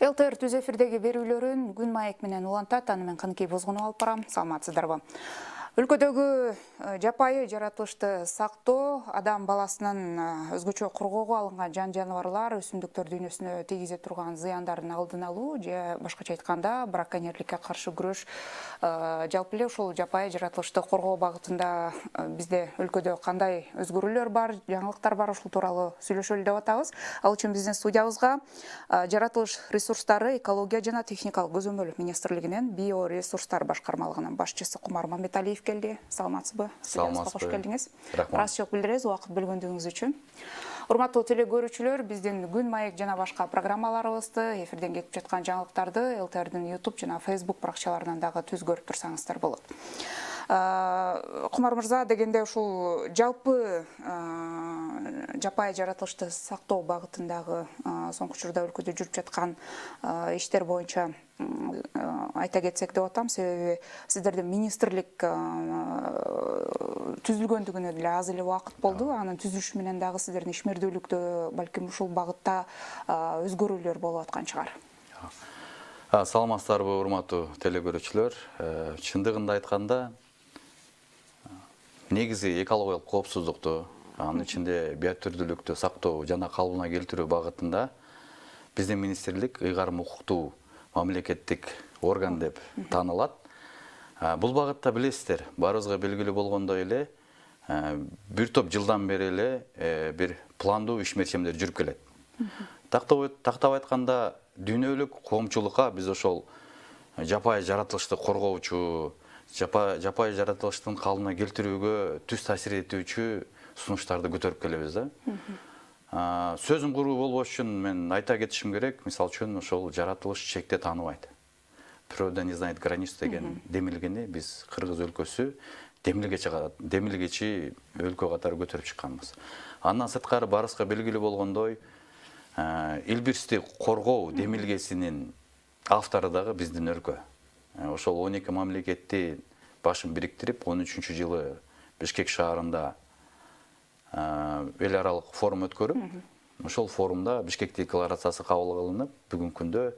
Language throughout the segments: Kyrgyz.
ЛТР түз эфирдеги берүүлөрүн күн маек менен улантат, аны мен Каныкей Бозгунов алып барам. Саламатсыздарбы? Өлкөдөгү жапайы жаратылышты сактоо, адам баласынын өзгөчө коргоого алынган жан жаныбарлар өсүмдүктөр дүйнөсүнө тийгизе турган зыяндардын алдын алуу же башкача айтканда браконьерликке каршы күрөш жалпы эле ушул жапайы жаратылышты коргоо багытында бизде өлкөдө кандай өзгөрүүлөр бар, жаңылыктар бар, ушул тууралуу сүйлөшөлү деп атабыз. Ал үчүн биздин студиябызга жаратылыш ресурстары, экология жана техникалык көзөмөл министрлигинин биоресурстар башкармалыгынын башчысы Кумар Мамбеталиев келди. Саламатсызбы? Саламатсызбы. Кош келдиңиз. Рахмат. Ыраазычылык билдиребиз убакыт бөлгөндүгүңүз үчүн. Урматтуу теле көрүүчүлөр, биздин күн маек жана башка программаларыбызды, эфирден кетип жаткан жаңылыктарды ЛТРдин YouTube жана Facebook баракчаларынан дагы түз көрүп турсаңыздар болот. Кумар мырза, дегенде ушул жалпы жапайы жаратылышты сактоо багытындагы соңку учурда өлкөдө жүрүп жаткан иштер боюнча айта кетсек деп атам, себеби сиздердин министрлик түзүлгөндүгүнө деле аз эле убакыт болду. Анын түзүлүшү менен дагы сиздердин ишмердүүлүктө балким ушул багытта өзгөрүүлөр болуп аткан чыгар. Саламатсыздарбы, урматтуу теле көрүүчүлөр. Чындыгында айтканда, негизи экологиялык коопсуздукту, анын ичинде биотүрдүүлүктү сактоо жана калыбына келтирүү багытында биздин министрлик ыйгарым укуктуу мамлекеттик орган деп таанылат. Бул багытта билесиздер, баарыбызга белгилүү болгондой эле, бир топ жылдан бери эле бир пландуу ишмерчемдер жүрүп келет. Тактап айтканда, дүйнөлүк коомчулукка биз ошол жапайы жаратылышты коргоочу, жапайы жаратылыштын калыбына келтирүүгө түз таасир этүүчү сунуштарды көтөрүп келебиз да. Сөзүн куруу болбош үчүн мен айта кетишим керек, мисалы үчүн ошол жаратылыш чекте тааныбайт. Природа не знает границ деген демилгени биз Кыргыз өлкөсү демилгечи өлкө катары көтөрүп чыкканбыз. Андан сырткары баарыбызга белгилүү болгондой, Элбирсти коргоо демилгесинин автору дагы биздин өлкө. Ошол 12 мамлекетти башын бириктирип, 13-жылы Бишкек шаарында эл аралык форум өткөрүп, ошол форумда Бишкек декларациясы кабыл кылынып, бүгүнкү күндө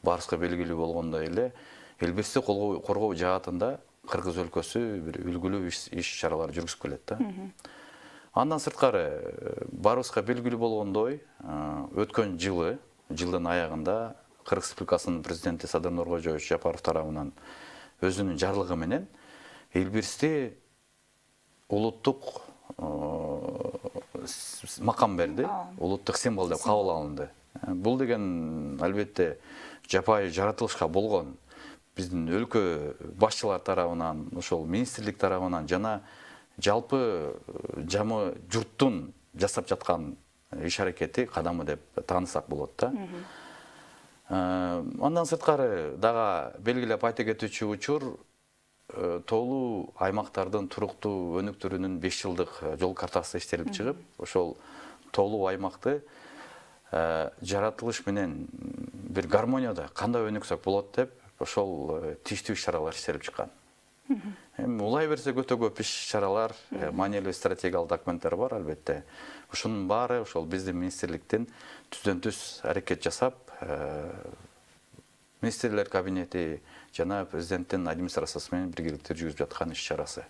баарыбызга белгилүү болгондой эле Элбирсти коргоо жаатында Кыргыз өлкөсү бир үлгүлүү иш-чаралар жүргүзүп келет да. Андан сырткары баарыбызга белгилүү болгондой, өткөн жылдын аягында Кыргыз Республикасынын президенти Садыр Нуркожоевич Жапаров тарабынан өзүнүн жарлыгы менен Элбирсти улуттук макам берди, улуттук символ деп кабыл алынды. Бул деген албетте жапайы жаратылышка болгон биздин өлкө башчылар тарабынан, ошол министрлик тарабынан жана жалпы жамы журттун жасап жаткан иш-аракети, кадамы деп таанысак болот да. Андан сырткары дагы белгилеп айта кетүүчү учур, тоолуу аймактардын туруктуу өнүктүрүүнүн 5 жылдык жол картасы иштелип чыгып, ошол тоолуу аймакты жаратылыш менен бир гармонияда кандай өнүксөк болот деп, ошол тийиштүү иш-чаралар иштелип чыккан. Эми улай берсе өтө көп иш-чаралар, маанилүү стратегиялык документтер бар албетте. Ушунун баары ошол биздин министрликтин түздөн-түз аракет жасап, министрлер кабинети жана президенттин администрациясы менен биргеликте жүргүзүп жаткан иш-чарасы.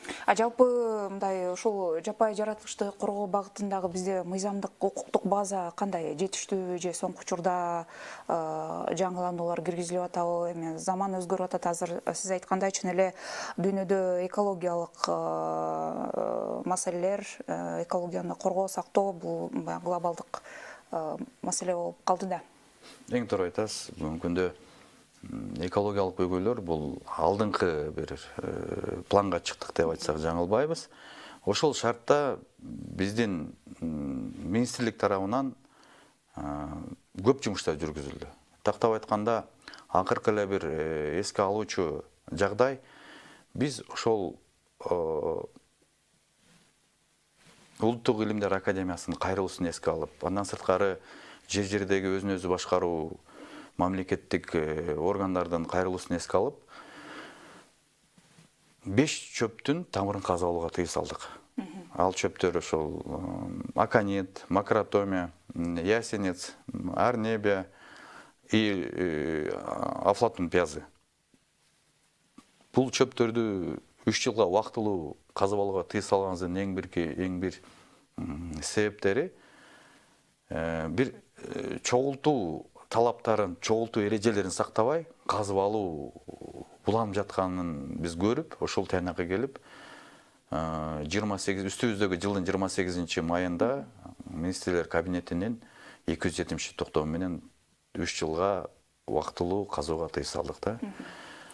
Жалпы мындай ушул жапайы жаратылышты коргоо багытындагы бизде мыйзамдык укуктук база кандай, жетиштүү же соңку учурда жаңылануулар киргизилип атабы? Эми заман өзгөрүп атат, азыр сиз айткандай чын эле дүйнөдө экологиялык маселелер, экологияны коргоо, сактоо бул глобалдык маселе болуп калды да. Эң туура айтасыз, бүгүнкү күндө экологиялык көйгөйлөр бул алдыңкы бир планга чыктык деп айтсак жаңылбайбыз. Ошол шартта биздин министрлик тарабынан көп жумуштар жүргүзүлдү. Тактап айтканда, акыркы эле бир эске алуучу жагдай, биз ошол Улуттук илимдер академиясынын кайрылуусун эске алып, андан сырткары жер-жердеги өзүн өзү башкаруу мамлекеттик органдардын кайрылуусун эске алып, 5 чөптүн тамырын казып алууга тыюу салдык. Ал чөптөр ошол аконит, макротомия, ясенец, арнебия, и афлатон пиязы. Бул чөптөрдү 3 жылга убактылуу казып алууга тыйым салганыбыздын эң бир себептери бир чогултуу талаптарын, чогултуу эрежелерин сактабай казып алуу буланып жатканын биз көрүп, ошол тыянакка келип 28 үстүбүздөгү жылдын 28 майында министрлер кабинетинин 270 токтому менен 3 жылга убактылуу казууга тыйым салдык да.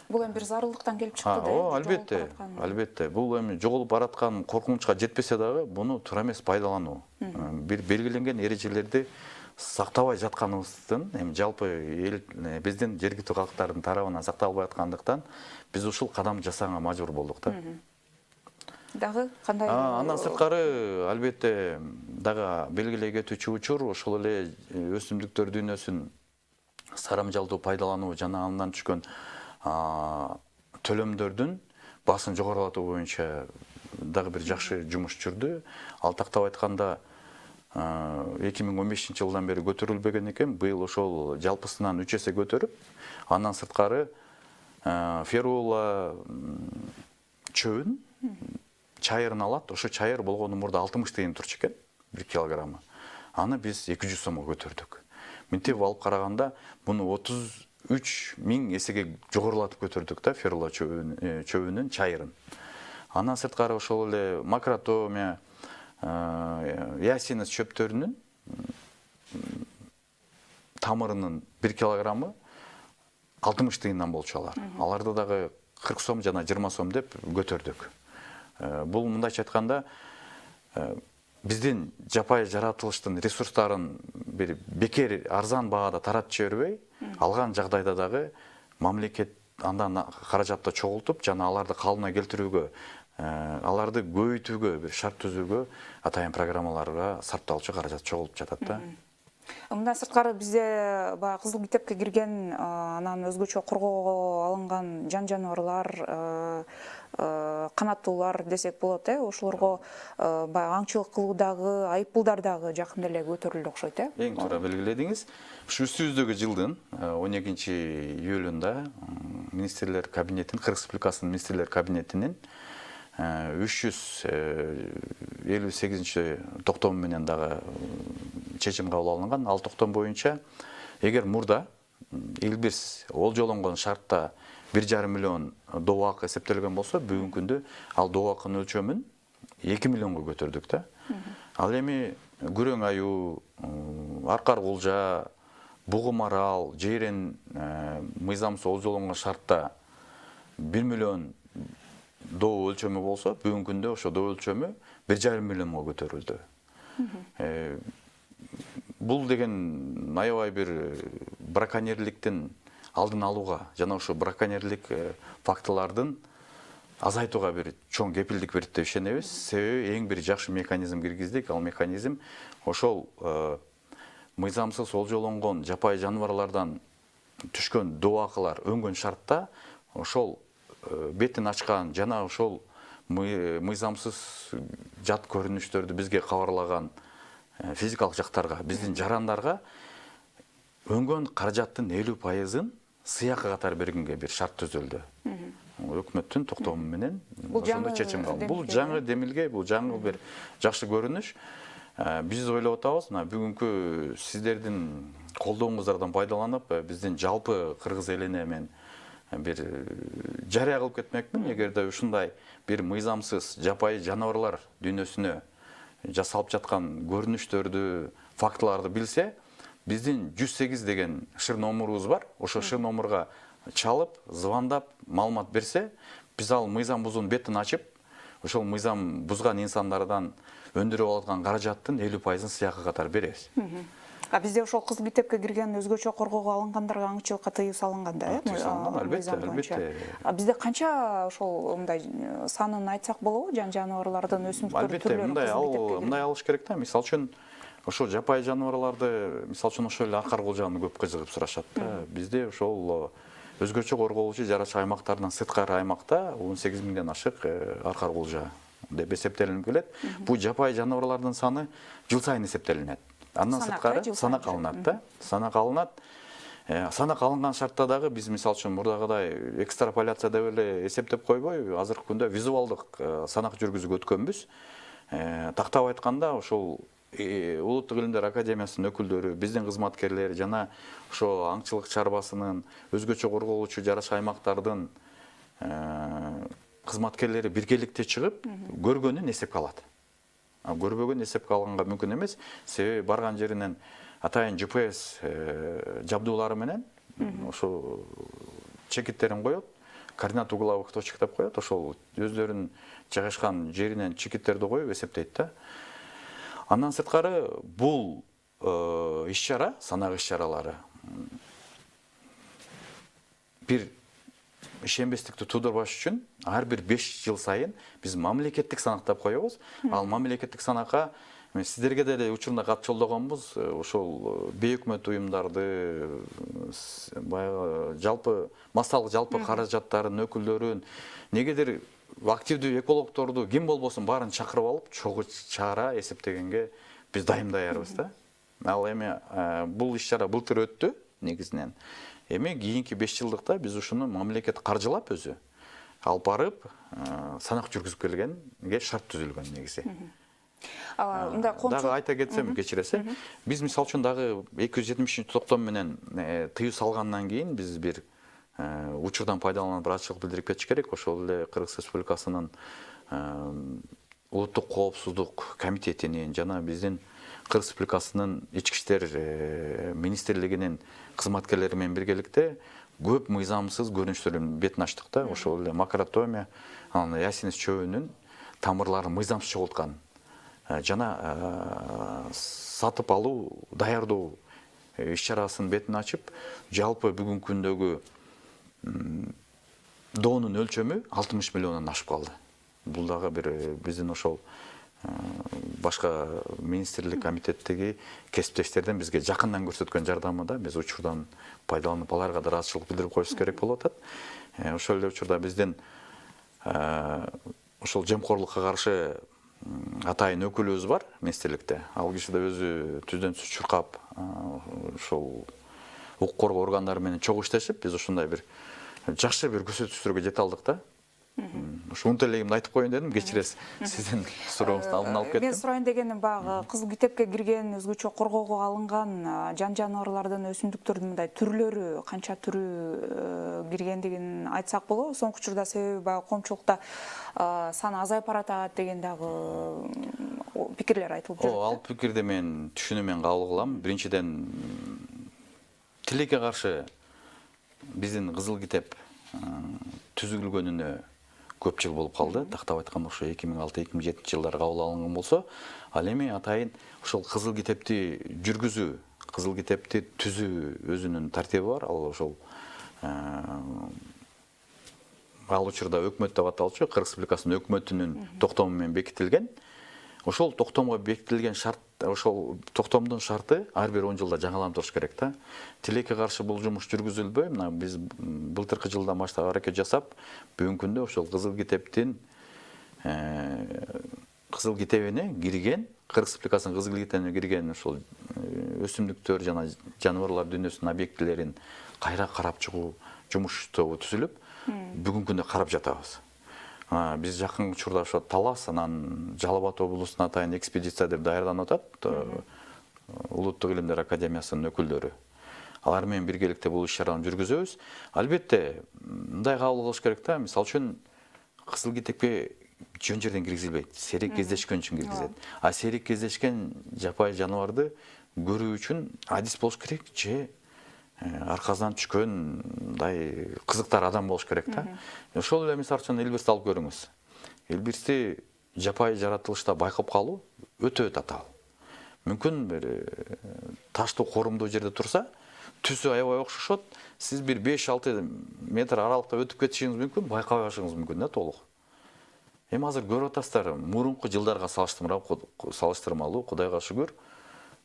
Бул эми бир зарылдыктан келип чыкты да. Албетте, албетте. Бул эми жоголуп бараткан коркунучка жетпесе дагы, буну туура эмес пайдалануу. Бир белгиленген эрежелерди сактабай жатканыбыздын, эми жалпы биздин жергиликтүү калктардын тарабынан сакталбай аткандыктан, биз ушул кадам жасаганга мажбур болдук да. Дагы кандай? Андан сырткары, албетте, дагы белгилей кетүүчү учур ошол эле өсүмдүктөр дүйнөсүн сарамжалдуу пайдалануу жана андан түшкөн төлөмдөрдүн басын жогорулатуу боюнча дагы бир жакшы жумуш жүрдү. Ал тактап айтканда 2015 жылдан бери көтөрүлбөгөн экен, быйыл ошол жалпысынан 3 эсе көтөрүп, андан сырткары ферула чөбүн чайырын алат. Ошо чайыр болгону мурда 60 тыйын турчу экен 1 килограммы. Аны биз 200 сомго көтөрдүк. Минтип алып караганда буну 33 миң эсеге жогорулатып көтөрдүк да ферула чөбүнүн чайырын. Андан сырткары ошол эле макротомия, ясинес чөптөрүнүн тамырынын 1 килограммы 60 тыйындан болчу алар. Аларды дагы 40 сом жана 20 сом деп көтөрдүк. Бул мындайча айтканда биздин жапайы жаратылыштын ресурстарын бир бекер арзан баада таратып жибербей, алган жагдайда дагы мамлекет андан каражатты чогултуп, жана аларды калыбына келтирүүгө, аларды көбөйтүүгө, бир шарт түзүүгө атайын программаларга сарпталчу каражат чогулуп жатат да. Мындан сырткары бизде баягы кызыл китепке кирген, анан өзгөчө коргоого алынган жан-жаныбарлар, канаттуулар десек болот, ошолорго баягы аңчылык кылуудагы айыппулдар дагы жакында эле көтөрүлдү окшойт, Эң туура белгиледиңиз. Ушу үстүбүздөгү жылдын 12-июлунда министрлер кабинетин, Кыргыз Республикасынын министрлер кабинетинин 358 токтому менен дагы чечим кабыл алынган. Ал токтом боюнча эгер мурда Илбирс олжолонгон шартта 1,5 миллион добак эсептелген болсо, бүгүнкү күндө ал добактын өлчөмүн 2 миллионго көтөрдүк да. Ал эми күрөң аюу, аркар кулжа, бугум арал, жейрен мыйзамсыз олжолонгон шартта 1 миллион доо өлчөмү болсо, бүгүнкү күндө ошо доо өлчөмү 1,5 миллионго көтөрүлдү. Бул деген аябай бир браконьерликтин алдын алууга жана ошо браконьерлик фактылардын азайтууга бир чоң кепилдик берет деп ишенебиз. Себеби эң бир жакшы механизм киргиздик. Ал механизм ошол мыйзамсыз олжолонгон жапайы жаныбарлардан түшкөн добакылар өнгөн шартта ошол бетин ачкан жана ошол мыйзамсыз жат көрүнүштөрдү бизге кабарлаган физикалык жактарга, биздин жарандарга өнгөн каражаттын 50%-ын сыйакы катары бергенге бир шарт түзүлдү. Өкмөттүн токтому менен ошондой чечим калды. Бул жаңы демилге, бул жаңы бир жакшы көрүнүш. Биз ойлоп атабыз, мына бүгүнкү сиздердин колдооңуздардан пайдаланып, биздин жалпы кыргыз элине мен бир жарыя кылып кетмекмин. Эгерде ушундай бир мыйзамсыз жапайы жаныбарлар дүйнөсүнө жасалып жаткан көрүнүштөрдү, фактыларды билсе, биздин 108 деген шыр номурубуз бар. Ошо шыр номурга чалып, звондап, маалымат берсе, биз ал мыйзам бузуунун бетин ачып, ошол мыйзам бузган инсандардан өндүрүп алган каражаттын 50%-ын сыйакы катары беребиз. Бизде ошол кызыл китепке кирген өзгөчө коргоого алынгандарга аңчылыкка тыюу салынган да, албетте. Бизде канча ошол мындай санын айтсак болобу, жаныбарлардын өсүмдүктөр түрлөрү? Мындай алыш керек да. Мисалы үчүн ошол жапайы жаныбарларды, мисалы үчүн ошол эле аркар кулжаны көп кызыгып сурашат да. Бизде ошол өзгөчө корголуучу жарач аймактардан сырткары аймакта 18 миңден ашык аркар кулжа деп эсептелинип келет. Бул жапайы жаныбарлардын саны жыл сайын эсептелинет. Андан сырткары санак алынат да. Санак алынат. Санак алынган шартта дагы биз мисалы үчүн мурдагыдай экстраполяция деп эле эсептеп койбой, азыркы күндө визуалдык санак жүргүзүп өткөнбүз. Тактап айтканда ошол Улуттук илимдер академиясынын өкүлдөрү, биздин кызматкерлер жана ошо аңчылык чарбасынын өзгөчө корголуучу жараша аймактардын кызматкерлери биргеликте чыгып көргөнүн эсепке алат. Көрбөгөн эсепке алганга мүмкүн эмес. Себеби барган жеринен атайын GPS жабдуулары менен ошо чекиттерин коет, координат угловых точек деп коет, ошол өздөрүнүн жайгашкан жеринен чекиттерди коюп эсептейт да. Андан сырткары бул иш-чара, санак иш-чаралары бир ишенбестикти туудурбаш үчүн ар бир 5 жыл сайын биз мамлекеттик санактап коебуз. Ал мамлекеттик санакка сиздерге деле учурунда кат жолдогонбуз. Ошол бейөкмөт уюмдарды, баягы жалпы массалык жалпы каражаттардын өкүлдөрүн, негедир активдүү экологторду ким болбосун баарын чакырып алып, чогуу чара эсептегенге биз дайым даярбыз да. Ал эми бул иш-чара былтыр өттү негизинен. Эми кийинки 5 жылдыкта биз ушуну мамлекет каржылап өзү алып барып санак жүргүзүп келгенге шарт түзүлгөн негизи. Дагы айта кетсем, кечиресиз, биз мисалы үчүн дагы 270-токтом менен тыюу салгандан кийин биз бир учурдан пайдаланып ыраазычылык билдирип кетиш керек. Ошол эле Кыргыз Республикасынын улуттук коопсуздук комитетинин жана биздин Кыргыз Республикасынын ички иштер министрлигинин кызматкерлери менен биргеликте көп мыйзамсыз көрүнүштөрдүн бетин ачтык да. Ошол эле макротомия, анан ясенис чөбүнүн тамырларын мыйзамсыз чогулткан жана сатып алуу, даярдоо иш-чарасынын бетин ачып, жалпы бүгүнкү күндөгү доонун өлчөмү 60 миллиондон ашып калды. Бул дагы бир биздин ошол башка министрлик комитеттеги кесиптештерден бизге жакындан көрсөткөн жардамы да биз учурдан пайдаланып аларга да ыраазычылык билдирип коюшубуз керек болуп атат. Ошол эле учурда биздин ошол жемкорлукка каршы атайын өкүлүбүз бар министрликте. Ал киши да өзү түздөн түз чуркап ошол укук коргоо органдары менен чогуу иштешип, биз ушундай бир жакшы бир көрсөтүштөргө жете алдык да. Ушунун элегимди айтып коеюн дедим, кечиресиз. Сиздин сурооңузду алдын алып кеттим. Мен сурайын дегеним баягы кызыл китепке кирген, өзгөчө коргоого алынган жан жаныбарлардын, өсүмдүктөрдүн мындай түрлөрү, канча түрү киргендигин айтсак болобу? Соңку учурда себеби баягы коомчулукта саны азайып баратат деген дагы пикирлер айтылып жүрөт. Ал пикирди мен түшүнүмөн кабыл кылам. Биринчиден тилекке каршы биздин кызыл китеп түзүлгөнүнө көп жыл болуп калды. Тактап айтканда ошо 2006-2007 жылдары кабыл алынган болсо, ал эми атайын ошол кызыл китепти жүргүзүү, кызыл китепти түзүү өзүнүн тартиби бар. Ал ошол ал учурда өкмөт деп аталчу, Кыргыз Республикасынын өкмөтүнүн токтому менен бекитилген. Ошол токтомго бекитилген шарт, ошол токтомдун шарты ар бир 10 жылда жаңалантырыш керек да. Тилекке каршы бул жумуш жүргүзүлбөй, мына биз былтыркы жылдан баштап аракет жасап, бүгүнкү күндө ошол кызыл китептин кызыл китебине кирген, Кыргыз Республикасынын кызыл китебине кирген ошол өсүмдүктөр жана жаныбарлар дүйнөсүнүн объектилерин кайра карап чыгуу жумуш тобу түзүлүп, бүгүнкү күндө карап жатабыз. Биз жакын учурда ошо Талас, анан Жалал Абад облусуна атайын экспедиция деп даярданып атат. Улуттук илимдер академиясынын өкүлдөрү. Алар менен биргеликте бул иш-чараны жүргүзөбүз. Албетте, мындай кабыл кылыш керек да, мисалы үчүн кызыл китепке жөн жерден киргизилбейт, сейрек кездешкен үчүн киргизет. А сейрек кездешкен жапайы жаныбарды көрүү үчүн адис болуш керек же аркасынан түшкөн мындай кызыктар адам болуш керек да. Ошол эле мисалы үчүн илбирсти алып көрүңүз. Илбирсти жапайы жаратылышта байкап калуу өтө татаал. Мүмкүн бир таштуу корумдуу жерде турса, түсү аябай окшошот, сиз бир 5-6 метр аралыкта өтүп кетишиңиз мүмкүн, байкабай калышыңыз мүмкүн да толук. Эми азыр көрүп атасыздар, мурунку жылдарга салыштырмалуу, Кудайга шүгүр,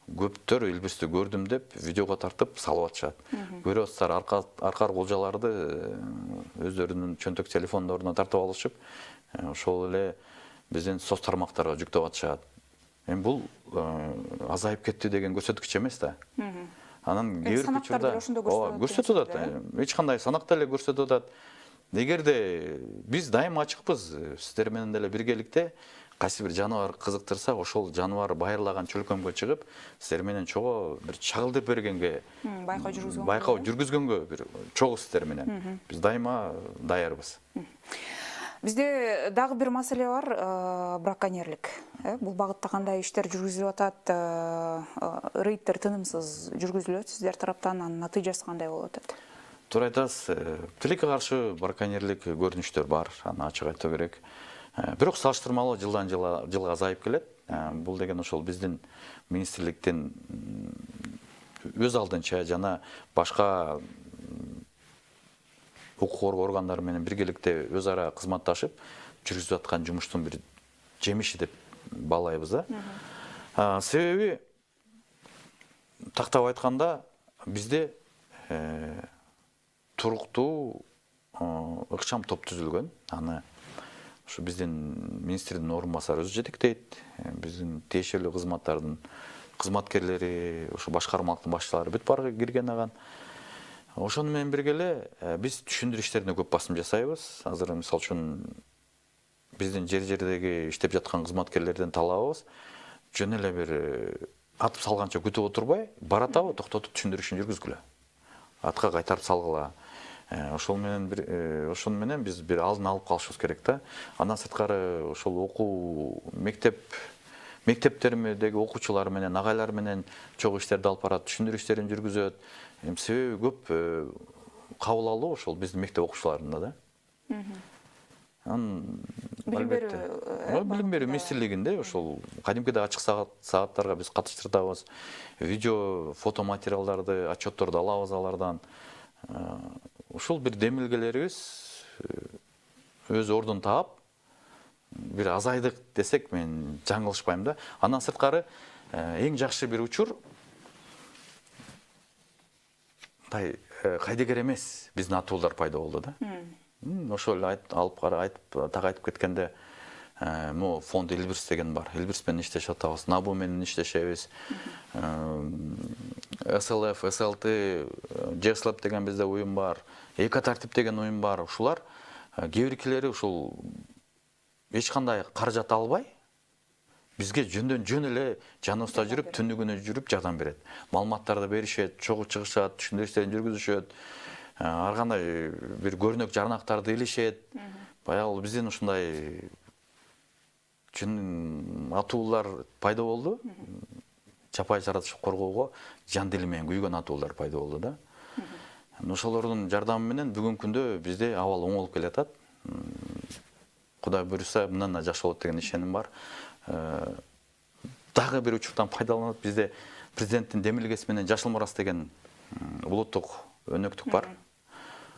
көптөр илбирсти көрдүм деп видеого тартып салып атышат. Көрүп атасыздар, арка колжаларды өздөрүнүн чөнтөк телефондоруна тартып алышып, ошол эле биздин соц тармактарга жүктөп атышат. Эми бул азайып кетти деген көрсөткүч эмес да. Анан кээ бир санактарды учурда ошондо көрсөтүп атат. Эч кандай санакта эле көрсөтүп атат. Эгерде биз дайыма ачыкпыз, сиздер менен деле биргеликте кайсы бир жаныбар кызыктырса, ошол жаныбар байырлаган чөлкөмгө чыгып, сиздер менен чогуу бир чагылдырып бергенге, байкоо жүргүзгөнгө бир чогуу сиздер менен. Биз дайыма даярбыз. Бизде дагы бир маселе бар, браконьерлик. Бул багытта кандай иштер жүргүзүлүп атат? Рейдтер тынымсыз жүргүзүлөт сиздер тараптан, анын натыйжасы кандай болуп атат? Туура айтасыз, тилекке каршы браконьерлик көрүнүштөр бар, аны ачык айтуу керек. Бирок салыштырмалуу жылдан жылга азайып келет. Бул деген ошол биздин министрликтин өз алдынча жана башка укук коргоо органдары менен биргеликте өз ара кызматташып жүргүзүп аткан жумуштун бир жемиши деп баалайбыз да. Себеби тактап айтканда бизде туруктуу ыкчам топ түзүлгөн. Аны ушу биздин министрдин орун басары өзү жетектейт. Биздин тиешелүү кызматтардын кызматкерлери, ушу башкармалыктын башчылары бүт бары кирген аган. Ошону менен бирге эле биз түшүндүрүү иштерине көп басым жасайбыз. Азыр мисалы үчүн биздин жер-жердеги иштеп жаткан кызматкерлерден талабыбыз жөн эле бир атып салганча күтүп отурбай, баратабы токтотуп түшүндүрүү ишин жүргүзгүлө. Атка кайтарып салгыла. Ошол менен биз бир алдын алып калышыбыз керек да. Андан сырткары ошол окуу мектептердеги окуучулар менен, агайлар менен чогуу иштерди алып барат, түшүндүрүү иштерин жүргүзөт. Себеби көп кабыл алуу ошол биздин мектеп окуучуларында да. Билим берүү министрлигинде ошол кадимкидей ачык сааттарга биз катыштыртабыз. Видео, фото материалдарды, отчетторду алабыз алардан. Ушул бир демилгелерибиз өз ордун таап, бир азайдык десек, мен жаңылышпайм да. Андан сырткары эң жакшы бир учур кайдыгер эмес биздин атуулар пайда болду да. Ошол айтып кеткенде, могу фонд Элбирс деген бар. Элбирс менен иштешип атабыз, НАБУ менен иштешебиз. СЛФ, СЛТ, ЖСЛП деген бизде уюм бар. Эко тартип деген уюм бар. Ушулар кээ биркилери ушул эч кандай каражат албай, бизге жөн эле жаныбызда жүрүп, түнү күнү жүрүп жардам берет. Маалыматтарды беришет, чогуу чыгышат, түшүндүрүү иштерин жүргүзүшөт. Ар кандай бир көрүнөк жарнактарды илишет. Баягы биздин ушундай атуулар пайда болду. Жапай жаратылышты коргоого жан дили менен күйгөн атуулар пайда болду да. Ошолордун жардамы менен бүгүнкү күндө бизде абал оңолуп келатат. Кудай буйруса, мындан да жакшы болот деген ишеним бар. Дагы бир учурдан пайдаланып, бизде президенттин демилгеси менен Жашыл Мурас деген улуттук өнөктүк бар.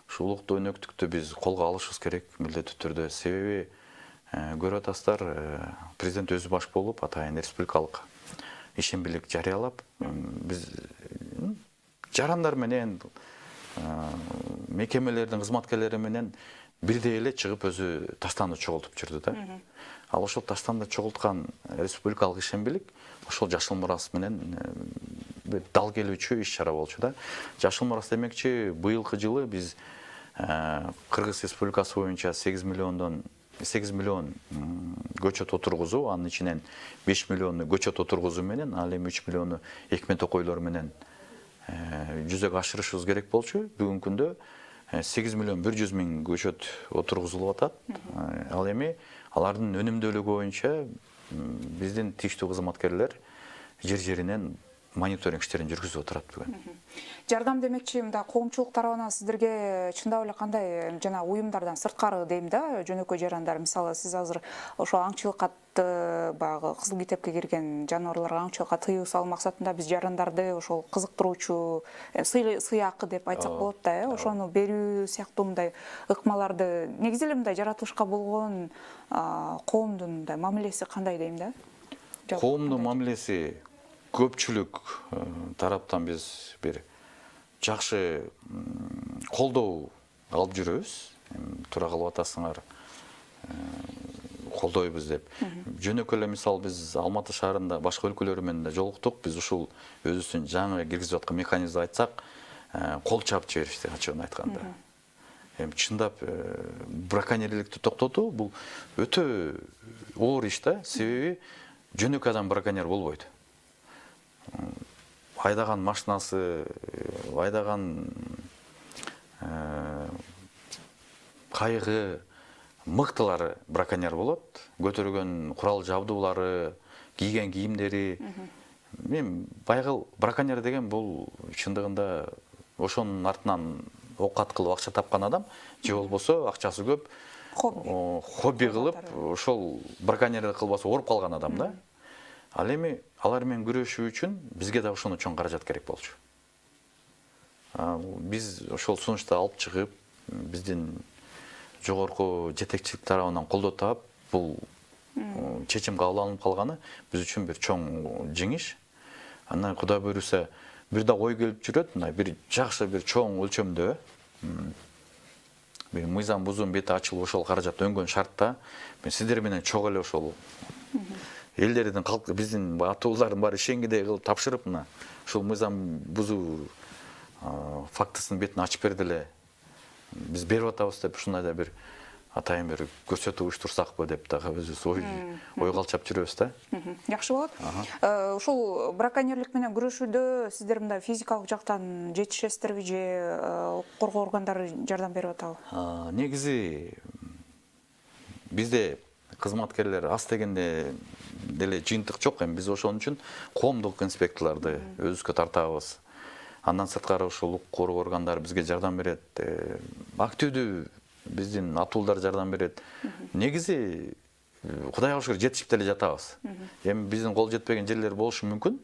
Ушул улуттук өнөктүктү биз колго алышыбыз керек милдеттүү түрдө. Себеби көрүп атасыздар, президент өзү баш болуп, атайын республикалык ишембилик жарыялап, биз жарандар менен, мекемелердин кызматкерлери менен бирдей эле чыгып өзү таштанды чогултуп жүрдү да. Ал ошол таштанды чогулткан республикалык ишембилик ошол Жашыл Мурас менен дал келүүчү иш-чара болчу да. Жашыл Мурас демекчи, быйылкы жылы биз Кыргыз Республикасы боюнча 8 миллион көчөт отургузуу, анын ичинен 5 миллиону көчөт отургузуу менен, ал эми 3 миллиону экме токойлор менен жүзөгө ашырышыбыз керек болчу. Бүгүнкү күндө 8 миллион 100 миң көчөт отургузулуп атат. Ал эми алардын өнүмдүүлүгү боюнча биздин тийиштүү кызматкерлер жер-жеринен мониторинг иштерин жүргүзүп отурат бүгүн. Жардам демекчи, мында коомчулук тарабынан сиздерге чындап эле кандай жана уюмдардан сырткары дейм да, жөнөкөй жарандар, мисалы сиз азыр ошо аңчылыкка баягы кызыл китепке кирген жаныбарларга аңчылыкка тыюу салуу максатында биз жарандарды ошол кызыктыруучу сыйакы деп айтсак болот да, ошону берүү сыяктуу мындай ыкмаларды негизи эле мындай жаратылышка болгон коомдун мындай мамилеси кандай дейм да? Коомдун мамилеси көпчүлүк тараптан биз бир жакшы колдоо алып жүрөбүз. Туура кылып атасыңар. колдойбуз деп. Жөнөкөй эле мисал биз Алматы шаарында башка өлкөлөр менен да жолуктук. Биз ушул өзүбүздүн жаңы киргизип аткан механизмди айтсак, кол чаап жиберишти, ачыгын айтканда. Эми чындап браконьерликти токтотуу бул өтө оор иш да, себеби жөнөкөй адам браконьер болбойт. Айдаган машинасы, айдаган кайыгы, мыктылары браконьер болот. Көтөргөн курал жабдуулары, кийген кийимдери. Мен байгыл браконьер деген бул чындыгында ошонун артынан оокат кылып акча тапкан адам, же болбосо акчасы көп, хобби кылып, ошол браконьерлик кылбаса ооруп калган адам да. Ал эми алар менен күрөшүү үчүн бизге да ошондой чоң каражат керек болчу. Биз ошол сунушту алып чыгып, биздин жогорку жетекчилик тарабынан колдоо таап, бул чечим кабыл алынып калганы биз үчүн бир чоң жеңиш. Андан Кудай буйруса, бир да ой келип жүрөт, мына бир жакшы бир чоң өлчөмдө бир мыйзам бузуун бети ачылып ошол каражат өнгөн шартта мен сиздер менен чогуу эле ошол элдердин биздин атуулардын баары ишенгидей кылып тапшырып, мына ушул мыйзам бузуу фактысын бетин ачып берди эле. Биз берип атабыз деп ушундай да бир атайын бир көрсөтүү уюштурсакпы деп дагы өзүбүз ой калчап жүрөбүз да. Жакшы болот. Ушул браконьерлик менен күрөшүүдө сиздер мындай физикалык жактан жетишесиздерби же укук коргоо органдары жардам берип атабы? Негизи бизде кызматкерлер аз дегенде деле жыйынтык жок. Эми биз ошон үчүн коомдук инспекторлорду өзүбүзгө тартабыз. Андан сырткары ушул укук коргоо органдары бизге жардам берет. Активдүү биздин атуулдар жардам берет. Негизи Кудайга шүгүр жетишип деле жатабыз. Эми биздин кол жетпеген жерлер болушу мүмкүн.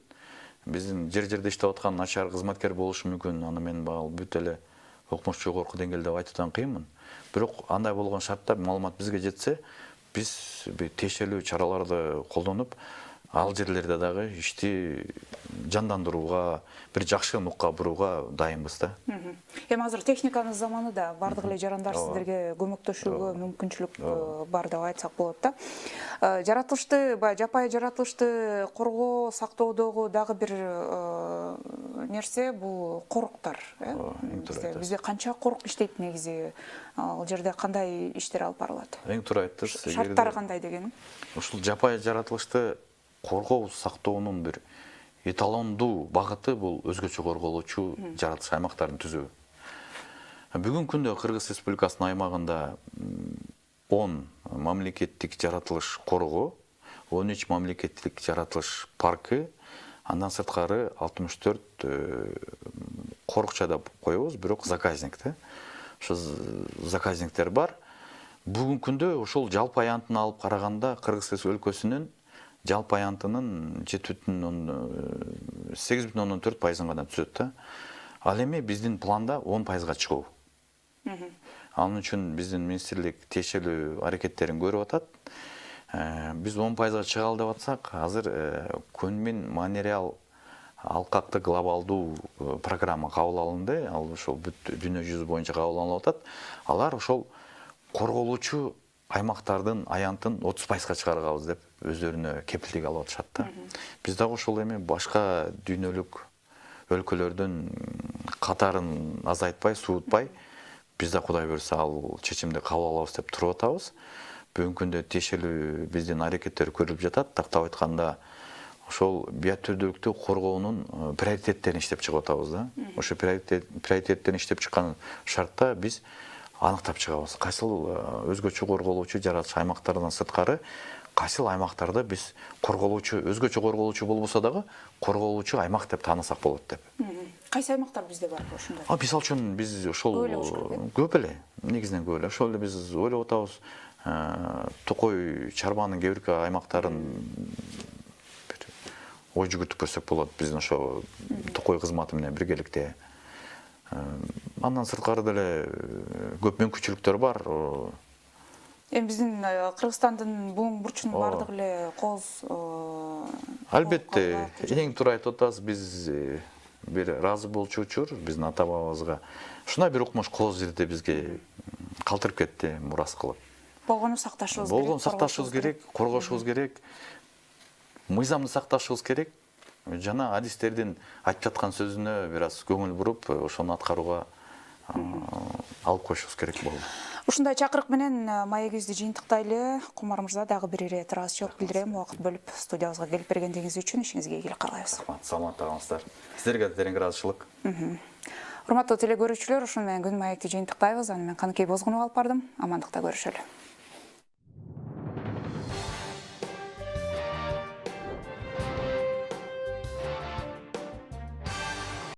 Биздин жерде иштеп аткан начар кызматкер болушу мүмкүн. Аны мен бүт эле окумуш жогорку деңгээлде айтуудан кыйынмын. Бирок андай болгон шартта маалымат бизге жетсе, биз тиешелүү чараларды колдонуп, ал жерлерде дагы ишти жандандырууга, бир жакшы нукка бурууга дайынбыз да. Эми азыр техниканын заманы да, бардык эле жарандар сиздерге көмөктөшүүгө мүмкүнчүлүк бар деп айтсак болот да. Жаратылышты, жапайы жаратылышты коргоо, сактоодогу дагы бир нерсе бул коруктар. Бизде канча корук иштейт негизи? Ал жерде кандай иштер алып барылат? Эң туура айттыңыз. Шарттары кандай дегеним? Ушул жапайы жаратылышты коргоо, сактоонун бир эталондуу багыты бул өзгөчө корголуучу жаратылыш аймактарын түзүү. Бүгүнкү күндө Кыргыз Республикасынын аймагында 10 мамлекеттик жаратылыш коргоо, 13 мамлекеттик жаратылыш паркы, андан сырткары 64 корукча деп коебуз, бирок заказник да. Ошо заказниктер бар. Бүгүнкү күндө ошол жалпы аянтын алып караганда Кыргыз өлкөсүнүн жалпы аянтынын 8,4% гана түзөт да. Ал эми биздин планда 10%га чыгуу. Анын үчүн биздин министрлик тиешелүү аракеттерин көрүп атат. Биз 10%га чыгалы деп атсак, азыр Көнмин материал алкактык глобалдуу программа кабыл алынды. Ал ошол бүт дүйнө жүзү боюнча кабыл алынып атат. Алар ошол корголуучу аймактардын аянтын 30%га чыгарабыз деп өздөрүнө кепилдик алып атышат да. Биз дагы ошол эми башка дүйнөлүк өлкөлөрдүн катарын азайтпай, суутпай, биз да Кудай буйруса ал чечимди кабыл алабыз деп туруп атабыз. Бүгүнкү күндө тиешелүү биздин аракеттер көрүлүп жатат. Тактап айтканда, ошол биотүрдүүлүктү коргоонун приоритеттерин иштеп чыгып атабыз да. Ошо приоритеттерин иштеп чыккан шартта биз аныктап чыгабыз. Кайсыл өзгөчө корголуучу жаратылыш аймактарынан сырткары кайсыл аймактарды биз корголуучу, өзгөчө корголуучу болбосо дагы корголуучу аймак деп таанысак болот деп. Кайсы аймактар бизде бар ошондой? Мисалы үчүн биз ошол көп эле, негизинен көп эле. Ошол эле биз ойлоп атабыз, Токой, Чарбанын кээ бир аймактарын ой жүгүртүп көрсөк болот. Биздин ошо Токой кызматы менен биргеликте. Андан сырткары деле көп мүмкүнчүлүктөр бар. Эми биздин Кыргызстандын буң бурчунун бардык эле кооз. Албетте, эң туура айтып атасыз, биз бир ыраазы болчу учур биздин ата бабабызга ушундай бир укмуш кооз жерде бизге калтырып кетти, мурас кылып. болгону сакташыбыз керек. болгон сакташыбыз керек, коргошубуз керек, мыйзамды сакташыбыз керек. Жана адистердин айтып жаткан сөзүнө бир аз көңүл буруп, ошону аткарууга алып коюшубуз керек болду. Ушундай чакырык менен маегибизди жыйынтыктайлы. Кумар мырза, дагы бир ире ыраазычылык билдирем. Убакыт бөлүп студиябызга келип бергендигиңиз үчүн ишиңизге ийгилик каалайбыз. Саламатта калыңыздар. Сиздерге да терең ыраазычылык. Урматтуу теле көрүүчүлөр, ушуну менен күн маекти жыйынтыктайбыз. Аны мен Каныкей Бозгунова алып бардым. Амандыкта көрүшөлү.